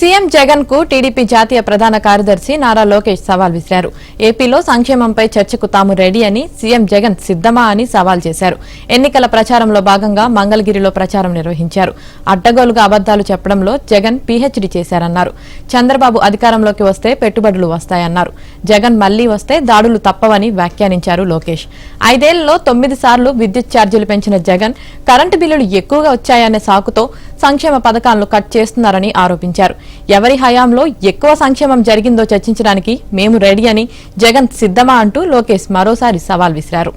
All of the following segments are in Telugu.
సీఎం జగన్ కు టీడీపీ జాతీయ ప్రధాన కార్యదర్శి నారా లోకేష్ సవాల్ విసిరారు. ఏపీలో సంక్షేమంపై చర్చకు తాము రెడీ అని, సీఎం జగన్ సిద్ధమా అని సవాల్ చేశారు. ఎన్నికల ప్రచారంలో భాగంగా మంగళగిరిలో ప్రచారం నిర్వహించారు. అడ్డగోలుగా అబద్దాలు చెప్పడంలో జగన్ పీహెచ్డీ చేశారన్నారు. చంద్రబాబు అధికారంలోకి వస్తే పెట్టుబడులు వస్తాయన్నారు. జగన్ మళ్లీ వస్తే దాడులు తప్పవని వ్యాఖ్యానించారు లోకేష్. 5 ఏళ్లలో 9 సార్లు విద్యుత్ ఛార్జీలు పెంచిన జగన్ కరెంటు బిల్లులు ఎక్కువగా వచ్చాయనే సాకుతో సంక్షేమ పథకాలను కట్ చేస్తున్నారని ఆరోపించారు. ఎవరి హయాంలో ఎక్కువ సంక్షేమం జరిగిందో చర్చించడానికి మేము రెడీ అని, జగన్ సిద్ధమా అంటూ లోకేష్ మరోసారి సవాల్ విసిరారు.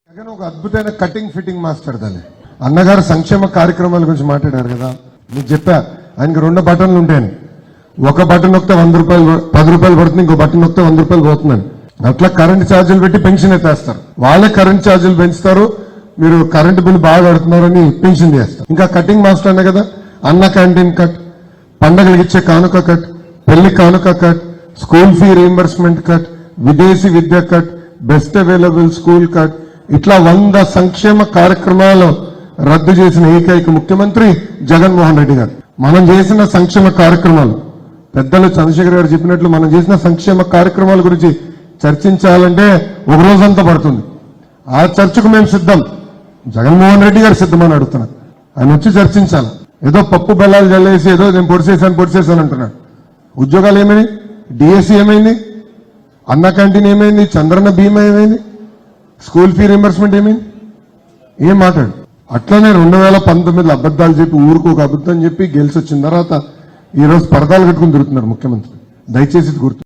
జగన్ ఒక అద్భుతమైన కటింగ్ ఫిట్టింగ్ మాస్టర్. దాన్ని అన్నగారు సంక్షేమ కార్యక్రమాల గురించి మాట్లాడారు కదా, మీకు చెప్పా ఆయనకి 2 బటన్లు ఉంటాయని. ఒక బటన్ నొక్కితే 100 రూపాయలు 10 రూపాయలు పడుతుంది, ఇంకో బటన్ నొక్కితే 100 రూపాయలు పోతుందని. అట్లా కరెంట్ ఛార్జీలు పెట్టి పెన్షన్ ఎత్తేస్తారు. వాళ్ళే కరెంట్ ఛార్జీలు పెంచుతారు, మీరు కరెంటు బిల్లు బాగా కడుతున్నారని పెన్షన్ చేస్తారు. ఇంకా కటింగ్ మాస్టర్ అనే కదా, అన్న క్యాంటీన్ కట్, పండగలకు ఇచ్చే కానుక కట్, పెళ్లి కానుక cut, school fee reimbursement cut, విదేశీ విద్య cut, best available school cut, ఇట్లా 100 సంక్షేమ కార్యక్రమాలు రద్దు చేసిన ఏకైక ముఖ్యమంత్రి జగన్మోహన్ రెడ్డి గారు. మనం చేసిన సంక్షేమ కార్యక్రమాలు, పెద్దలు చంద్రశేఖర్ గారు చెప్పినట్లు మనం చేసిన సంక్షేమ కార్యక్రమాల గురించి చర్చించాలంటే ఒక రోజంతా పడుతుంది. ఆ చర్చకు మేము సిద్ధం. జగన్మోహన్ రెడ్డి గారు సిద్ధమని అడుగుతున్నారు. ఆయన వచ్చి చర్చించాలి. ఏదో పప్పు బెల్లాలు జల్లేసి ఏదో నేను పొడిచేశాను అంటున్నాడు. ఉద్యోగాలు ఏమైంది? డిఎస్సీ ఏమైంది? అన్న క్యాంటీన్ ఏమైంది? చంద్రన్న బీమా ఏమైంది? స్కూల్ ఫీ రీయింబర్స్మెంట్ ఏమైంది? ఏం మాట్లాడు. అట్లనే 2019 అబద్దాలు చెప్పి ఊరుకు ఒక అబద్ధం చెప్పి గెలిచి వచ్చిన తర్వాత ఈ రోజు పరదాలు కట్టుకుని తిరుగుతున్నారు ముఖ్యమంత్రి. దయచేసి గుర్తు